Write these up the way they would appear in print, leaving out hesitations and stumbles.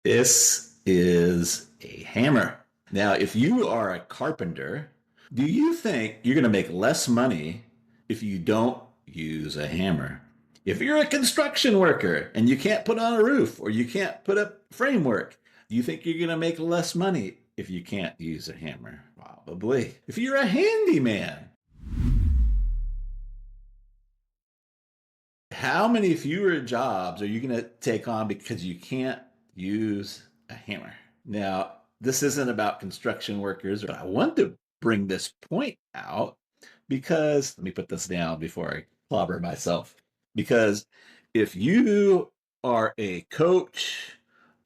This is a hammer. Now, if you are a carpenter, do you think you're going to make less money if you don't use a hammer? If you're a construction worker and you can't put on a roof or you can't put up framework, do you think you're going to make less money if you can't use a hammer? Probably. If you're a handyman, how many fewer jobs are you going to take on because you can't use a hammer? Now, this isn't about construction workers, but I want to bring this point out because let me put this down before I clobber myself. Because if you are a coach,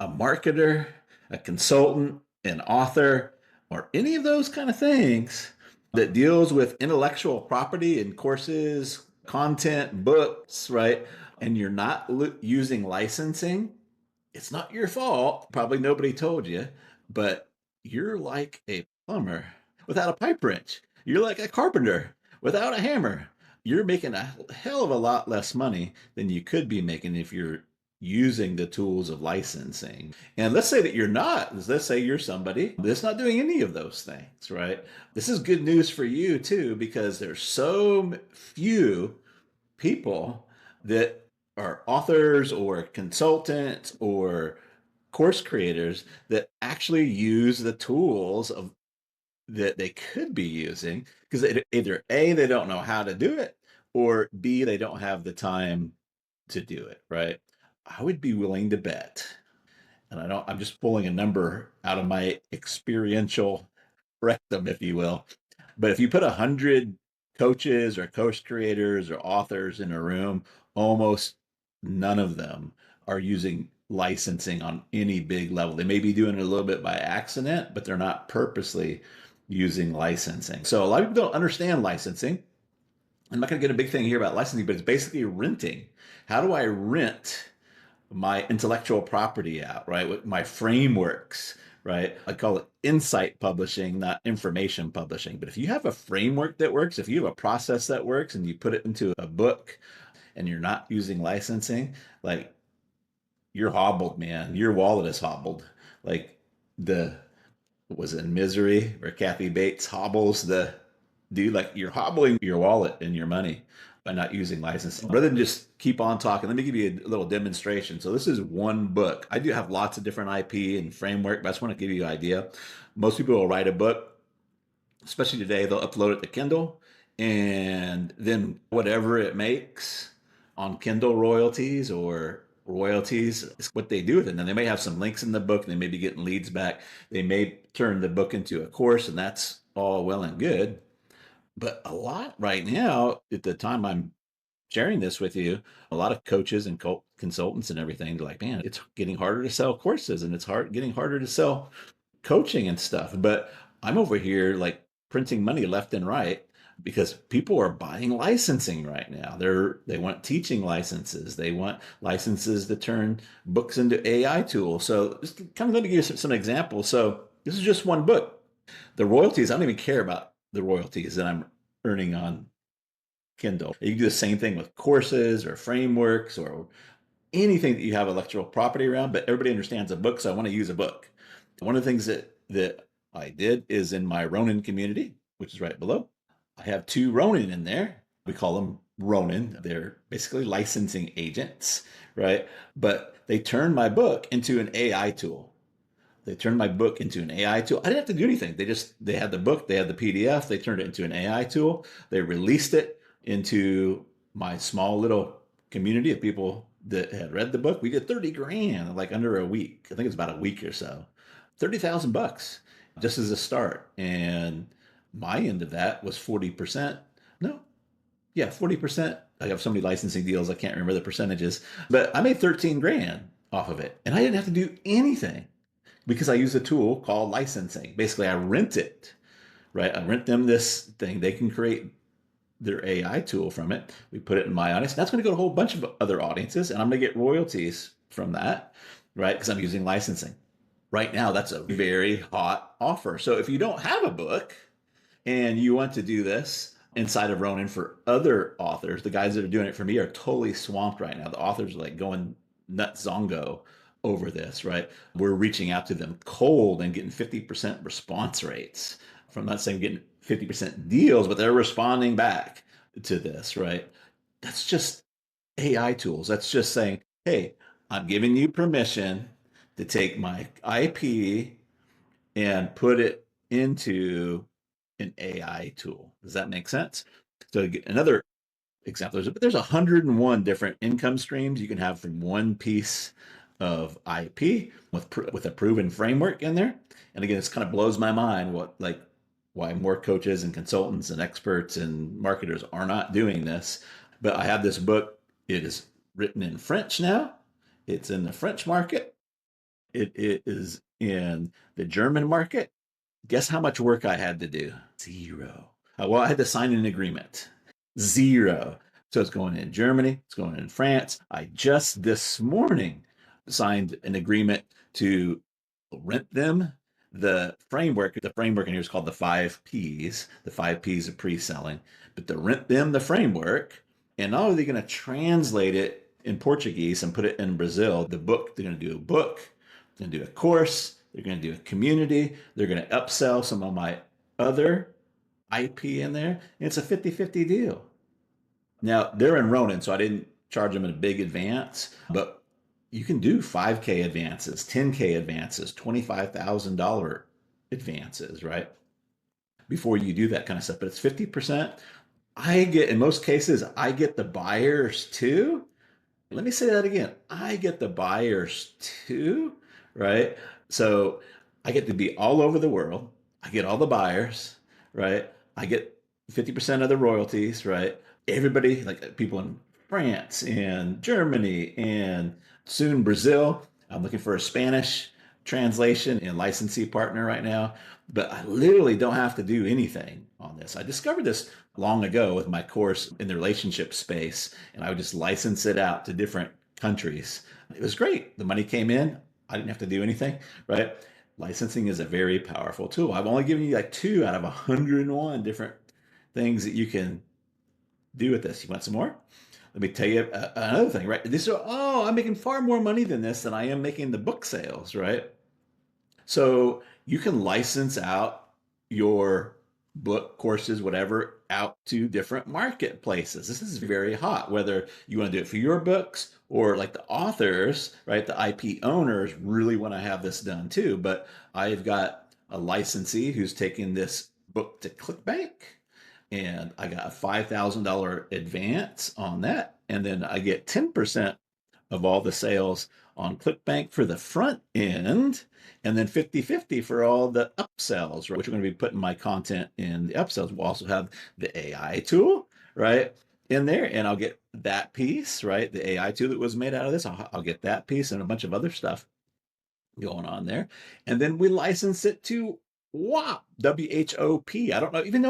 a marketer, a consultant, an author, or any of those kind of things that deals with intellectual property and courses, content, books, right? And you're not using licensing, it's not your fault. Probably nobody told you, but you're like a plumber without a pipe wrench. You're like a carpenter without a hammer. You're making a hell of a lot less money than you could be making if you're using the tools of licensing. And let's say that you're not. Let's say you're somebody that's not doing any of those things, right? This is good news for you too, because there's so few people that are authors or consultants or course creators that actually use the tools of that they could be using because either A, they don't know how to do it, or B, they don't have the time to do it, right? I would be willing to bet, and I'm just pulling a number out of my experiential rectum, if you will. But if you put 100 coaches or course creators or authors in a room, almost none of them are using licensing on any big level. They may be doing it a little bit by accident, but they're not purposely using licensing. So a lot of people don't understand licensing. I'm not going to get a big thing here about licensing, but it's basically renting. How do I rent my intellectual property out, right? With my frameworks, right? I call it insight publishing, not information publishing. But if you have a framework that works, if you have a process that works and you put it into a book and you're not using licensing, like you're hobbled, man. Your wallet is hobbled. Like the was it in Misery where Kathy Bates hobbles the dude, like you're hobbling your wallet and your money by not using licensing. Rather than just keep on talking, let me give you a little demonstration. So this is one book. I do have lots of different IP and framework, but I just want to give you an idea. Most people will write a book, especially today, they'll upload it to Kindle and then whatever it makes on Kindle royalties or royalties is what they do with it. And then they may have some links in the book and they may be getting leads back. They may turn the book into a course and that's all well and good. But a lot right now, at the time I'm sharing this with you, a lot of coaches and consultants and everything, they're like, man, it's getting harder to sell courses and it's getting harder to sell coaching and stuff. But I'm over here like printing money left and right because people are buying licensing right now. They want teaching licenses. They want licenses to turn books into AI tools. So just kind of let me give you some examples. So this is just one book. The royalties, I don't even care about the royalties that I'm earning on Kindle. You can do the same thing with courses or frameworks or anything that you have intellectual property around, but everybody understands a book, so I want to use a book. One of the things that I did is in my Ronin community, which is right below, I have two Ronin in there. We call them Ronin. They're basically licensing agents, right? But they turned my book into an AI tool. They turned my book into an AI tool. I didn't have to do anything. They had the book, they had the PDF, they turned it into an AI tool. They released it into my small little community of people that had read the book. We did 30 grand like under a week. I think it's about a week or so. 30,000 bucks just as a start. And my end of that was 40%. No, yeah, 40%. I have so many licensing deals, I can't remember the percentages, but I made 13 grand off of it. And I didn't have to do anything because I use a tool called licensing. Basically, I rent it, right? I rent them this thing. They can create their AI tool from it. We put it in my audience. That's going to go to a whole bunch of other audiences, and I'm going to get royalties from that, right? Because I'm using licensing. Right now, that's a very hot offer. So if you don't have a book and you want to do this inside of Ronin for other authors, the guys that are doing it for me are totally swamped right now. The authors are like going nuts zongo over this, right? We're reaching out to them cold and getting 50% response rates. I'm not saying getting 50% deals, but they're responding back to this, right? That's just AI tools. That's just saying, hey, I'm giving you permission to take my IP and put it into an AI tool. Does that make sense? So another example, there's 101 different income streams you can have from one piece of IP with a proven framework in there. And again, this kind of blows my mind why more coaches and consultants and experts and marketers are not doing this. But I have this book. It is written in French now. It's in the French market. It is in the German market. Guess how much work I had to do? Zero. Well, I had to sign an agreement. Zero. So it's going in Germany, it's going in France. I just this morning signed an agreement to rent them the framework. The framework in here is called the 5 Ps, the 5 Ps of pre-selling, but to rent them the framework. And not only are they going to translate it in Portuguese and put it in Brazil, the book, they're going to do a book, they're going to do a course, they're going to do a community, they're going to upsell some of my other IP in there. And it's a 50-50 deal. Now, they're in Ronin, so I didn't charge them in a big advance, but you can do 5K advances, 10K advances, $25,000 advances, right? Before you do that kind of stuff. But it's 50%. In most cases, I get the buyers too. Let me say that again. I get the buyers too, right? So I get to be all over the world. I get all the buyers, right? I get 50% of the royalties, right? Everybody, like people in France and Germany and soon Brazil. I'm looking for a Spanish translation and licensee partner right now, but I literally don't have to do anything on this. I discovered this long ago with my course in the relationship space, and I would just license it out to different countries. It was great. The money came in. I didn't have to do anything, right? Licensing is a very powerful tool. I've only given you like 2 out of 101 different things that you can do with this. You want some more? Let me tell you another thing, right? I'm making far more money than this than I am making the book sales, right? So you can license out your book, courses, whatever, out to different marketplaces. This is very hot, whether you want to do it for your books or like the authors, right? The IP owners really want to have this done too. But I've got a licensee who's taking this book to ClickBank, and I got a $5,000 advance on that. And then I get 10% of all the sales on ClickBank for the front end, and then 50-50 for all the upsells, right, which are going to be putting my content in the upsells. We'll also have the AI tool, right, in there, and I'll get that piece, right, the AI tool that was made out of this. I'll get that piece and a bunch of other stuff going on there. And then we license it to WHOP, WHOP. I don't even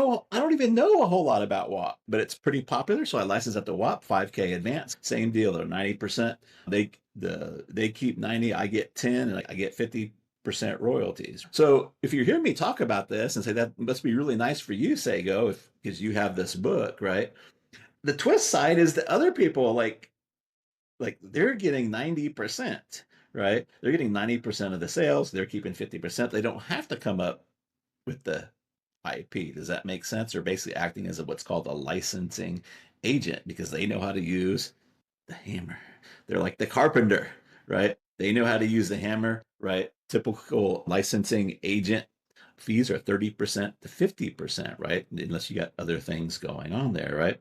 know a whole lot about WHOP, but it's pretty popular. So I license it to WHOP, 5K advance. Same deal. They're 90%. They keep 90, I get 10, and I get 50% royalties. So if you hear me talk about this and say that must be really nice for you, Sago, because you have this book, right? The twist side is that other people like they're getting 90%, right? They're getting 90% of the sales. They're keeping 50%. They don't have to come up with the IP. Does that make sense? They're basically acting as what's called a licensing agent because they know how to use the hammer. They're like the carpenter, right? They know how to use the hammer, right? Typical licensing agent fees are 30% to 50%, right? Unless you got other things going on there, right?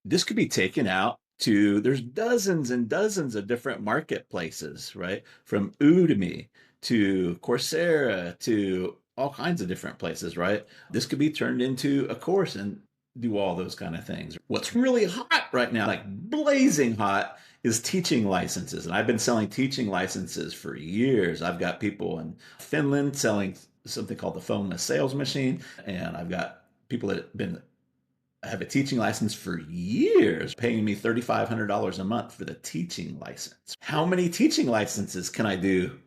This could be taken out there's dozens and dozens of different marketplaces, right? From Udemy to Coursera to all kinds of different places, right? This could be turned into a course and do all those kind of things. What's really hot right now, like blazing hot, is teaching licenses. And I've been selling teaching licenses for years. I've got people in Finland selling something called the phoneless sales machine. And I've got people that have a teaching license for years, paying me $3,500 a month for the teaching license. How many teaching licenses can I do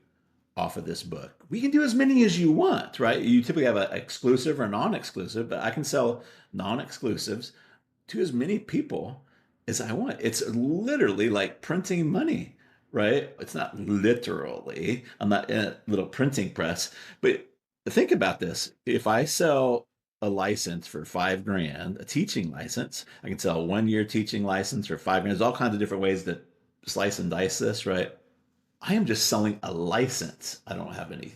off of this book? We can do as many as you want, right? You typically have an exclusive or non-exclusive, but I can sell non-exclusives to as many people as I want. It's literally like printing money right? It's not literally, I'm not in a little printing press, but think about this. If I sell a license for 5 grand, a teaching license, I can sell a 1 year teaching license for 5 grand. There's all kinds of different ways to slice and dice this, right? I am just selling a license. I don't have any.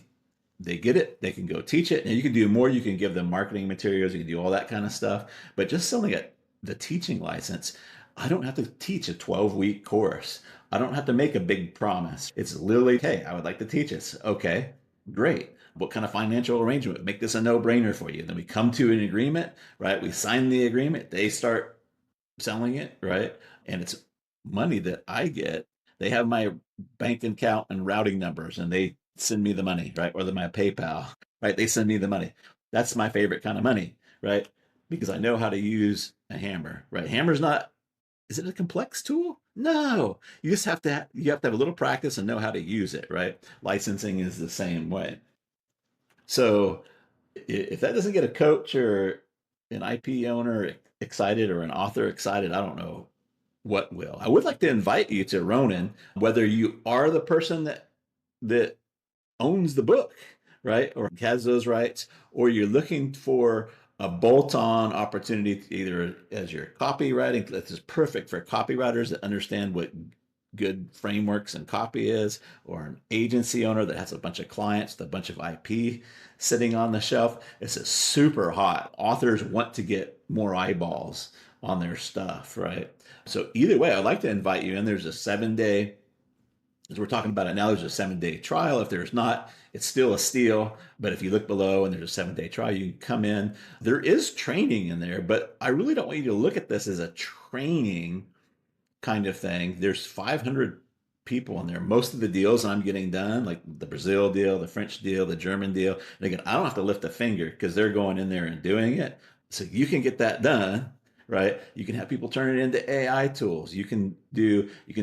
They get it, they can go teach it, and you can do more. You can give them marketing materials, you can do all that kind of stuff. But just selling it, the teaching license, I don't have to teach a 12-week course. I don't have to make a big promise. It's literally, hey, I would like to teach this. Okay, great. What kind of financial arrangement? Make this a no-brainer for you. Then we come to an agreement, right? We sign the agreement. They start selling it, right? And it's money that I get. They have my bank account and routing numbers, and they send me the money, right? Or my PayPal, right? They send me the money. That's my favorite kind of money, right? Because I know how to use a hammer, right? Hammer's not, is it a complex tool? No, you just have to, you have to have a little practice and know how to use it, right? Licensing is the same way. So if that doesn't get a coach or an IP owner excited or an author excited, I don't know what will. I would like to invite you to Ronin, whether you are the person that owns the book, right, or has those rights, or you're looking for a bolt-on opportunity, either as your copywriting. This is perfect for copywriters that understand what good frameworks and copy is, or an agency owner that has a bunch of clients, a bunch of IP sitting on the shelf. This is super hot. Authors want to get more eyeballs on their stuff, right? So either way, I'd like to invite you in. There's a 7-day, as we're talking about it now, there's a 7-day trial. If there's not, it's still a steal. But if you look below and there's a 7-day trial, you can come in. There is training in there, but I really don't want you to look at this as a training kind of thing. There's 500 people in there. Most of the deals I'm getting done, like the Brazil deal, the French deal, the German deal, and again, I don't have to lift a finger because they're going in there and doing it. So you can get that done, right? You can have people turn it into AI tools. You can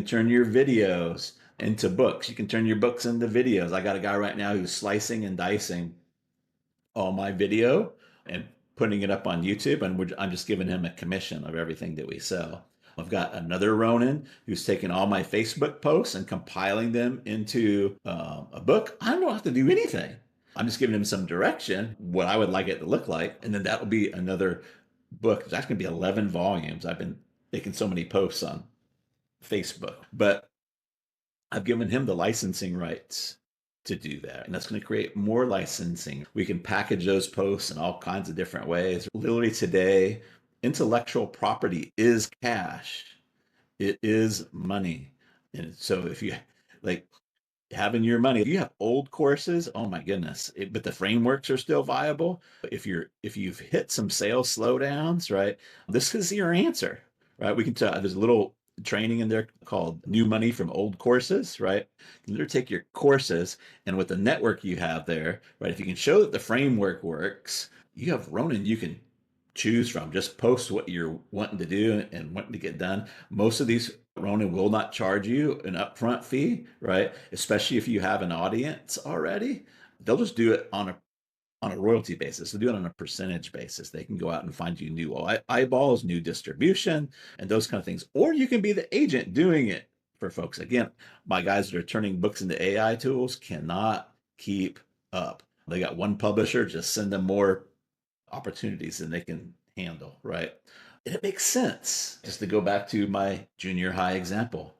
turn your videos into books. You can turn your books into videos. I got a guy right now who's slicing and dicing all my video and putting it up on YouTube, and I'm just giving him a commission of everything that we sell. I've got another Ronin who's taking all my Facebook posts and compiling them into a book. I don't have to do anything. I'm just giving him some direction, what I would like it to look like, and then that will be another book. It's actually going to be 11 volumes. I've been making so many posts on Facebook, but I've given him the licensing rights to do that. And that's going to create more licensing. We can package those posts in all kinds of different ways. Literally today, intellectual property is cash. It is money. And so if you like having your money, if you have old courses, oh my goodness, but the frameworks are still viable. If you've hit some sales slowdowns, right? This is your answer, right? We can tell there's a little training in there called new money from old courses, right? You literally take your courses, and with the network you have there, right? If you can show that the framework works, you have Ronin you can choose from. Just post what you're wanting to do and wanting to get done. Most of these Ronin will not charge you an upfront fee, right? Especially if you have an audience already. They'll just do it on a royalty basis. They do it on a percentage basis. They can go out and find you new eyeballs, new distribution, and those kind of things. Or you can be the agent doing it for folks. Again, my guys that are turning books into AI tools cannot keep up. They got one publisher, just send them more opportunities than they can handle, right? And it makes sense. Just to go back to my junior high example,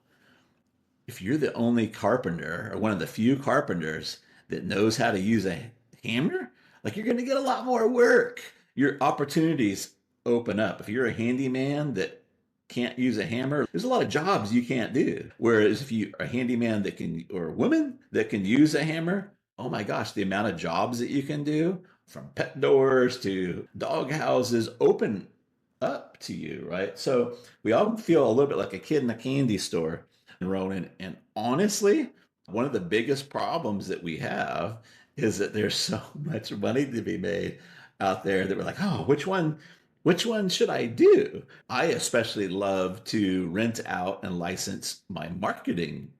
if you're the only carpenter or one of the few carpenters that knows how to use a hammer, like you're going to get a lot more work. Your opportunities open up. If you're a handyman that can't use a hammer, there's a lot of jobs you can't do. Whereas if you are a handyman that can, or a woman that can use a hammer, oh my gosh, the amount of jobs that you can do, from pet doors to dog houses, open up to you, right? So we all feel a little bit like a kid in a candy store, Ronan. And honestly, one of the biggest problems that we have is that there's so much money to be made out there that we're like, oh, which one should I do? I especially love to rent out and license my marketing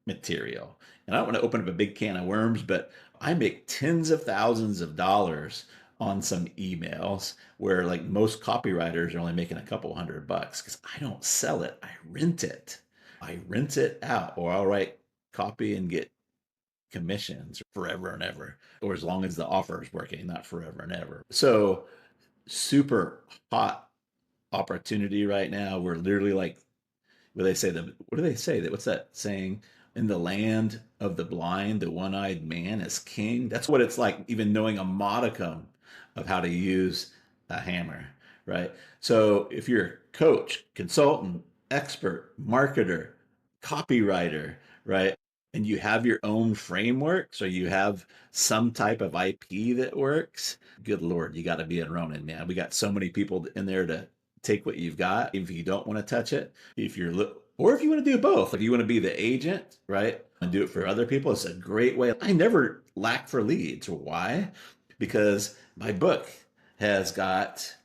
material. And I don't want to open up a big can of worms, but I make tens of thousands of dollars on some emails where like most copywriters are only making a couple $100 because I don't sell it. I rent it. I rent it out, or I'll write copy and get commissions forever and ever, or as long as the offer is working, not forever and ever. So super hot opportunity right now. We're literally like, what do they say that what's that saying? In the land of the blind, the one-eyed man is king. That's what it's like, even knowing a modicum of how to use a hammer, right? So if you're a coach, consultant, expert, marketer, copywriter, right, and you have your own frameworks or you have some type of IP that works, good Lord, you got to be in Ronin, man. We got so many people in there to take what you've got if you don't want to touch it. If you're or if you want to do both, if you want to be the agent, right, and do it for other people, it's a great way. I never lack for leads. Why? Because my book has got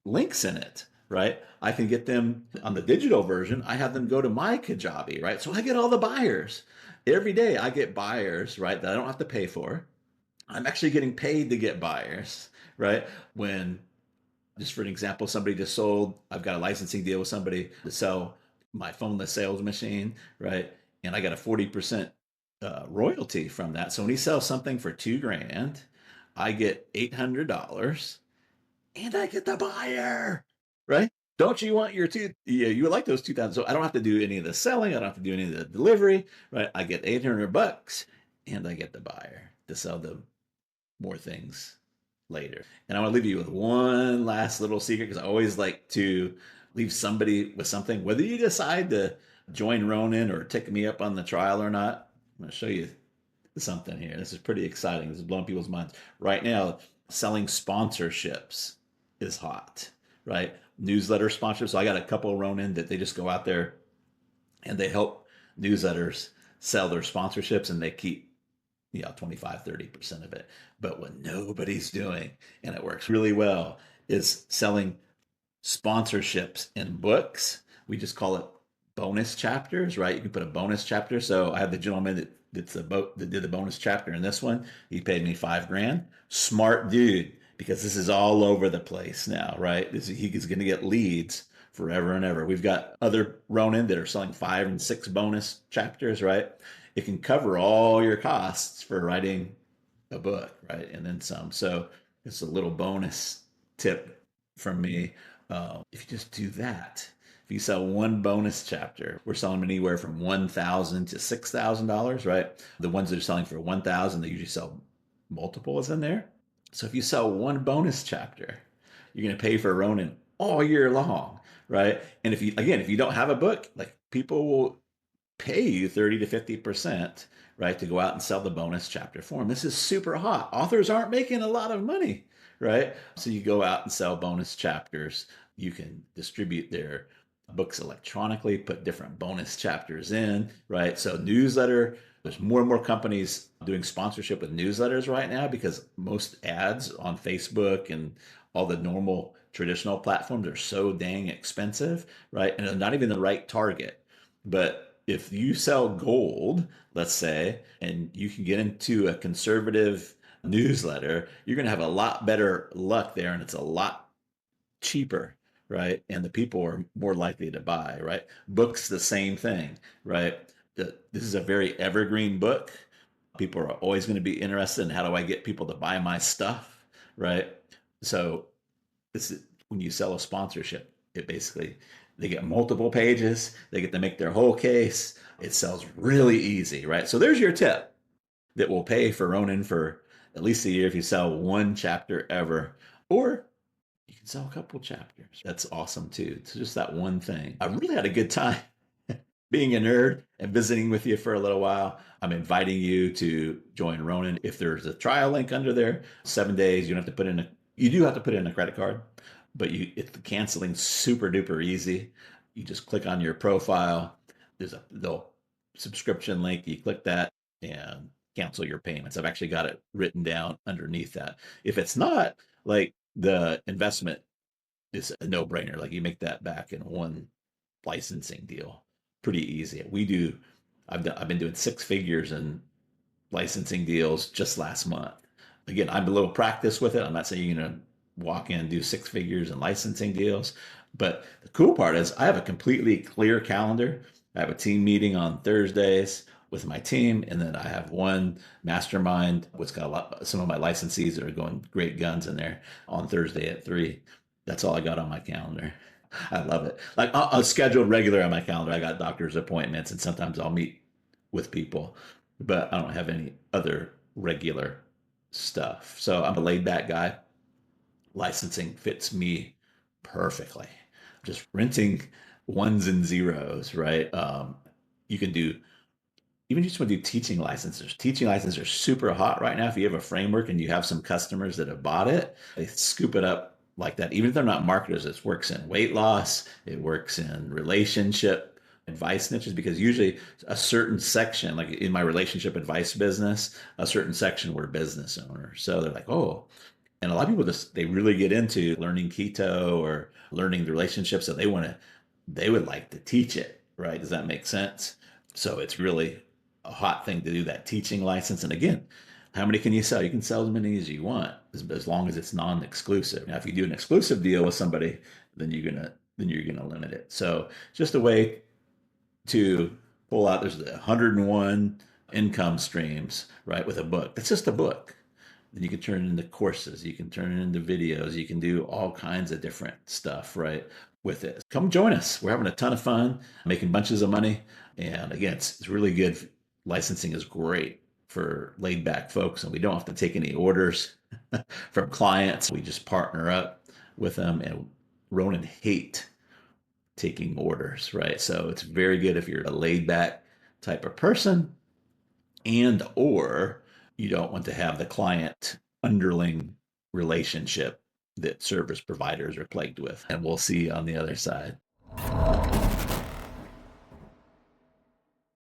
links in it, right? I can get them on the digital version. I have them go to my Kajabi, right? So I get all the buyers. Every day I get buyers, right, that I don't have to pay for. I'm actually getting paid to get buyers, right? When, just for an example, somebody just sold, I've got a licensing deal with somebody to sell my phoneless sales machine, right? And I got a 40% royalty from that. So when he sells something for $2,000, I get $800 and I get the buyer, right? Don't you want your two? Yeah, you would like those 2,000. So I don't have to do any of the selling. I don't have to do any of the delivery, right? I get $800 and I get the buyer to sell them more things later. And I want to leave you with one last little secret because I always like to leave somebody with something, whether you decide to join Ronin or take me up on the trial or not. I'm going to show you something here. This is pretty exciting. This is blowing people's minds. Right now, selling sponsorships is hot, right? Newsletter sponsorships. So I got a couple of Ronin that they just go out there and they help newsletters sell their sponsorships and they keep 25, 30% of it. But what nobody's doing, and it works really well, is selling sponsorships in books. We just call it bonus chapters, right? You can put a bonus chapter. So I have the gentleman that did the bonus chapter in this one. He paid me $5,000. Smart dude, because this is all over the place now, right? He's going to get leads forever and ever. We've got other Ronin that are selling 5 and 6 bonus chapters, right? It can cover all your costs for writing a book, right? And then some. So it's a little bonus tip from me. If you just do that, if you sell one bonus chapter, we're selling them anywhere from $1,000 to $6,000, right? The ones that are selling for $1,000, they usually sell multiples in there. So if you sell one bonus chapter, you're going to pay for Ronin all year long, right? And if you don't have a book, like people will pay you 30 to 50%, right, to go out and sell the bonus chapter for them. This is super hot. Authors aren't making a lot of money, right? So you go out and sell bonus chapters. You can distribute their books electronically, put different bonus chapters in, right? So newsletter, there's more and more companies doing sponsorship with newsletters right now because most ads on Facebook and all the normal traditional platforms are so dang expensive, right? And they're not even the right target. But if you sell gold, let's say, and you can get into a conservative newsletter, you're going to have a lot better luck there, and it's a lot cheaper, right? And the people are more likely to buy, right? Books, the same thing, right? This is a very evergreen book. People are always going to be interested in how do I get people to buy my stuff, right? So this is, when you sell a sponsorship, it basically, they get multiple pages, they get to make their whole case. It sells really easy, right? So there's your tip that will pay for Ronin for at least a year if you sell one chapter ever, or you can sell a couple chapters. That's awesome too. It's just that one thing. I really had a good time being a nerd and visiting with you for a little while. I'm inviting you to join Ronin. If there's a trial link under there, 7 days, you don't have to put in you do have to put in a credit card, but it's the canceling super duper easy. You just click on your profile. There's a little subscription link. You click that and cancel your payments. I've actually got it written down underneath that. If it's not, like, the investment is a no-brainer. Like, you make that back in one licensing deal. Pretty easy. I've been doing 6 figures in licensing deals just last month. Again, I'm a little practiced with it. I'm not saying you're going to walk in and do 6 figures in licensing deals. But the cool part is I have a completely clear calendar. I have a team meeting on Thursdays. with my team. And then I have one mastermind, which got some of my licensees that are going great guns in there on Thursday at 3. That's all I got on my calendar. I love it. Like I'll schedule regular on my calendar. I got doctor's appointments and sometimes I'll meet with people, but I don't have any other regular stuff. So I'm a laid back guy. Licensing fits me perfectly. Just renting ones and zeros, right? You can do, even just want to do teaching licenses. Teaching licenses are super hot right now. If you have a framework and you have some customers that have bought it, they scoop it up like that. Even if they're not marketers, it works in weight loss, it works in relationship advice niches, because usually a certain section, like in my relationship advice business, a certain section were business owners. So they're like, oh, and a lot of people just, they really get into learning keto or learning the relationships. So they would like to teach it, right? Does that make sense? So it's really a hot thing to do that teaching license. And again, how many can you sell? You can sell as many as you want, as long as it's non-exclusive. Now, if you do an exclusive deal with somebody, then you're gonna limit it. So just a way to pull out. There's 101 income streams, right? With a book. That's just a book. Then you can turn it into courses. You can turn it into videos. You can do all kinds of different stuff, right? With it. Come join us. We're having a ton of fun, making bunches of money. And again, it's really good. Licensing is great for laid back folks, and we don't have to take any orders from clients. We just partner up with them, and Ronin hate taking orders, right? So it's very good if you're a laid back type of person, and or you don't want to have the client underling relationship that service providers are plagued with. And we'll see you on the other side.